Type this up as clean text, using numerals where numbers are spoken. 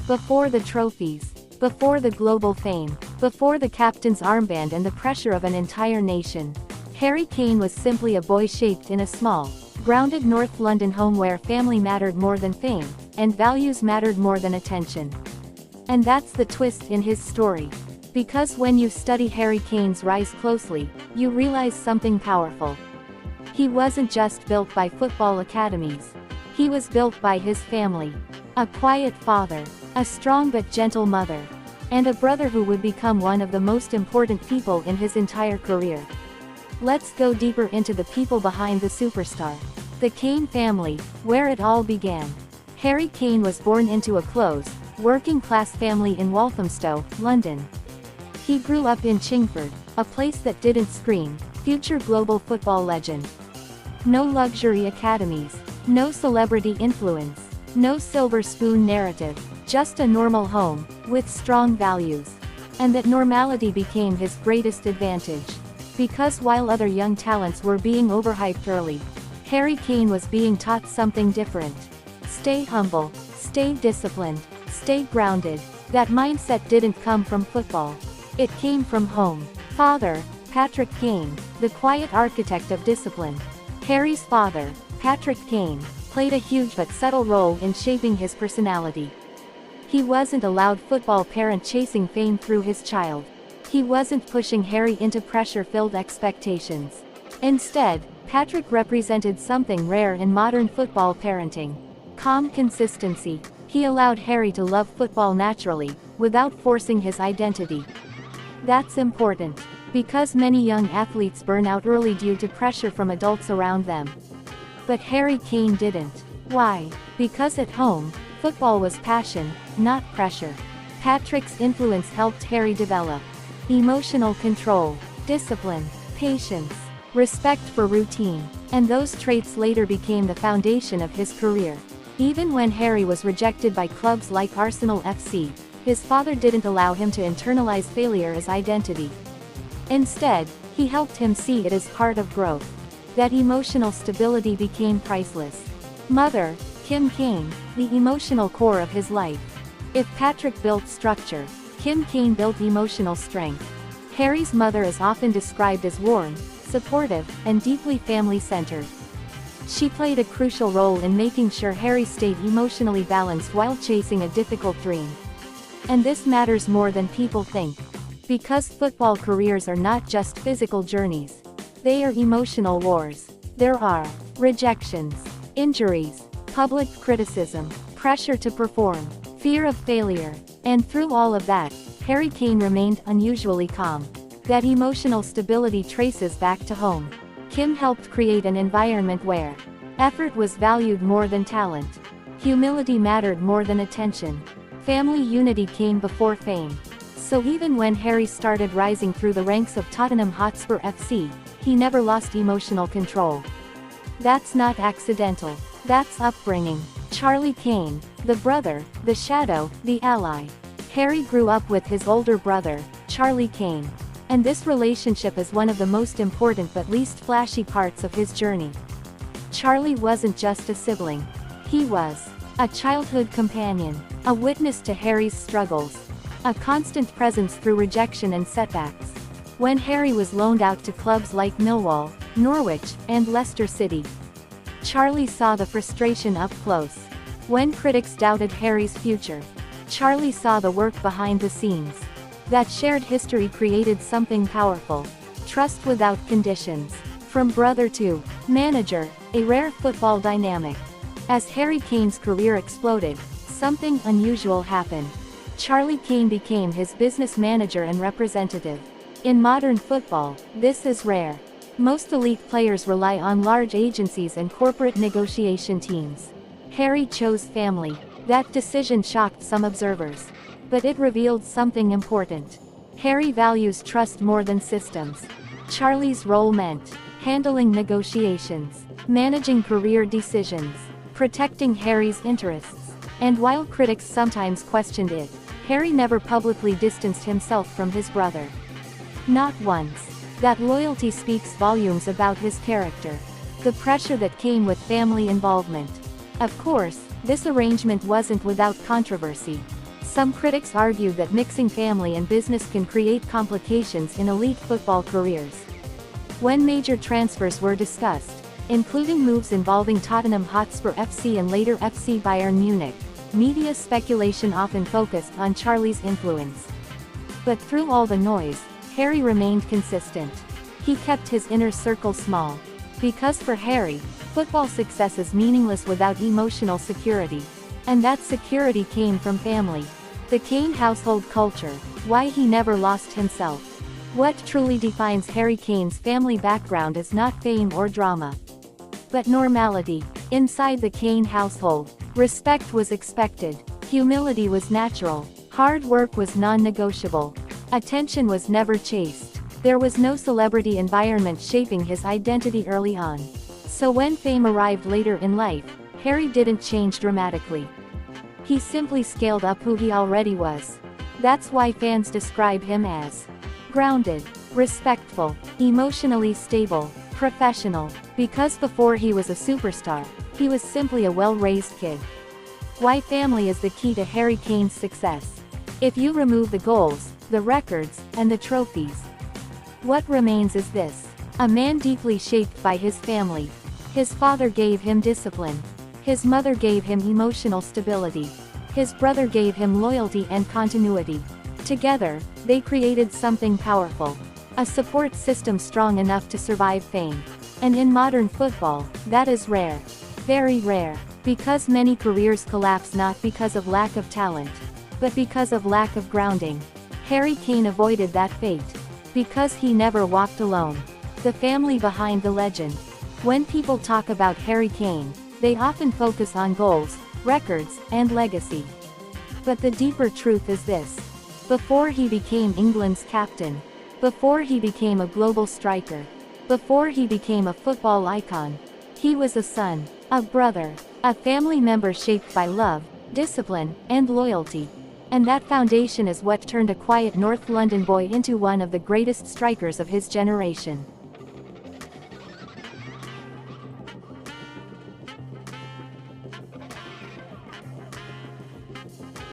Before the trophies, before the global fame, before the captain's armband and the pressure of an entire nation, Harry Kane was simply a boy shaped in a small, grounded North London home where family mattered more than fame, and values mattered more than attention. And that's the twist in his story. Because when you study Harry Kane's rise closely, you realize something powerful. He wasn't just built by football academies. He was built by his family. A quiet father, a strong but gentle mother, and a brother who would become one of the most important people in his entire career. Let's go deeper into the people behind the superstar. The Kane family, where it all began. Harry Kane was born into a close, working-class family in Walthamstow, London. He grew up in Chingford, a place that didn't scream, future global football legend. No luxury academies, no celebrity influence, no silver spoon narrative, just a normal home, with strong values. And that normality became his greatest advantage. Because while other young talents were being overhyped early, Harry Kane was being taught something different. Stay humble, stay disciplined, stay grounded. That mindset didn't come from football. It came from home. Father, Patrick Kane, the quiet architect of discipline. Harry's father, Patrick Kane, played a huge but subtle role in shaping his personality. He wasn't a loud football parent chasing fame through his child. He wasn't pushing Harry into pressure-filled expectations. Instead, Patrick represented something rare in modern football parenting. Calm consistency. He allowed Harry to love football naturally, without forcing his identity. That's important, because many young athletes burn out early due to pressure from adults around them. But Harry Kane didn't. Why? Because at home, football was passion, not pressure. Patrick's influence helped Harry develop emotional control, discipline, patience, respect for routine, and those traits later became the foundation of his career. Even when Harry was rejected by clubs like Arsenal FC, his father didn't allow him to internalize failure as identity. Instead, he helped him see it as part of growth. That emotional stability became priceless. Mother, Kim Kane, the emotional core of his life. If Patrick built structure, Kim Kane built emotional strength. Harry's mother is often described as warm, supportive, and deeply family-centered. She played a crucial role in making sure Harry stayed emotionally balanced while chasing a difficult dream. And this matters more than people think. Because football careers are not just physical journeys. They are emotional wars. There are rejections, injuries, public criticism, pressure to perform, fear of failure. And through all of that, Harry Kane remained unusually calm. That emotional stability traces back to home. Kim helped create an environment where effort was valued more than talent. Humility mattered more than attention. Family unity came before fame. So even when Harry started rising through the ranks of Tottenham Hotspur FC, he never lost emotional control. That's not accidental. That's upbringing. Charlie Kane, the brother, the shadow, the ally. Harry grew up with his older brother, Charlie Kane. And this relationship is one of the most important but least flashy parts of his journey. Charlie wasn't just a sibling. He was a childhood companion, a witness to Harry's struggles, a constant presence through rejection and setbacks. When Harry was loaned out to clubs like Millwall, Norwich, and Leicester City, Charlie saw the frustration up close. When critics doubted Harry's future, Charlie saw the work behind the scenes. That shared history created something powerful. Trust without conditions. From brother to manager, a rare football dynamic. As Harry Kane's career exploded, something unusual happened. Charlie Kane became his business manager and representative. In modern football, this is rare. Most elite players rely on large agencies and corporate negotiation teams. Harry chose family. That decision shocked some observers. But it revealed something important. Harry values trust more than systems. Charlie's role meant handling negotiations, managing career decisions, protecting Harry's interests. And while critics sometimes questioned it, Harry never publicly distanced himself from his brother. Not once. That loyalty speaks volumes about his character. The pressure that came with family involvement. Of course, this arrangement wasn't without controversy. Some critics argue that mixing family and business can create complications in elite football careers. When major transfers were discussed, including moves involving Tottenham Hotspur FC and later FC Bayern Munich, media speculation often focused on Charlie's influence. But through all the noise, Harry remained consistent. He kept his inner circle small. Because for Harry, football success is meaningless without emotional security. And that security came from family. The Kane household culture, why he never lost himself. What truly defines Harry Kane's family background is not fame or drama, but normality. Inside the Kane household, respect was expected, humility was natural, hard work was non-negotiable, attention was never chased. There was no celebrity environment shaping his identity early on. So when fame arrived later in life, Harry didn't change dramatically. He simply scaled up who he already was. That's why fans describe him as grounded, respectful, emotionally stable, professional. Because before he was a superstar, he was simply a well-raised kid. Why family is the key to Harry Kane's success. If you remove the goals, the records, and the trophies, what remains is this: a man deeply shaped by his family. His father gave him discipline. His mother gave him emotional stability. His brother gave him loyalty and continuity. Together, they created something powerful. A support system strong enough to survive fame. And in modern football, that is rare. Very rare. Because many careers collapse not because of lack of talent, but because of lack of grounding. Harry Kane avoided that fate. Because he never walked alone. The family behind the legend. When people talk about Harry Kane, they often focus on goals, records, and legacy. But the deeper truth is this: before he became England's captain, before he became a global striker, before he became a football icon, he was a son, a brother, a family member shaped by love, discipline, and loyalty. And that foundation is what turned a quiet North London boy into one of the greatest strikers of his generation.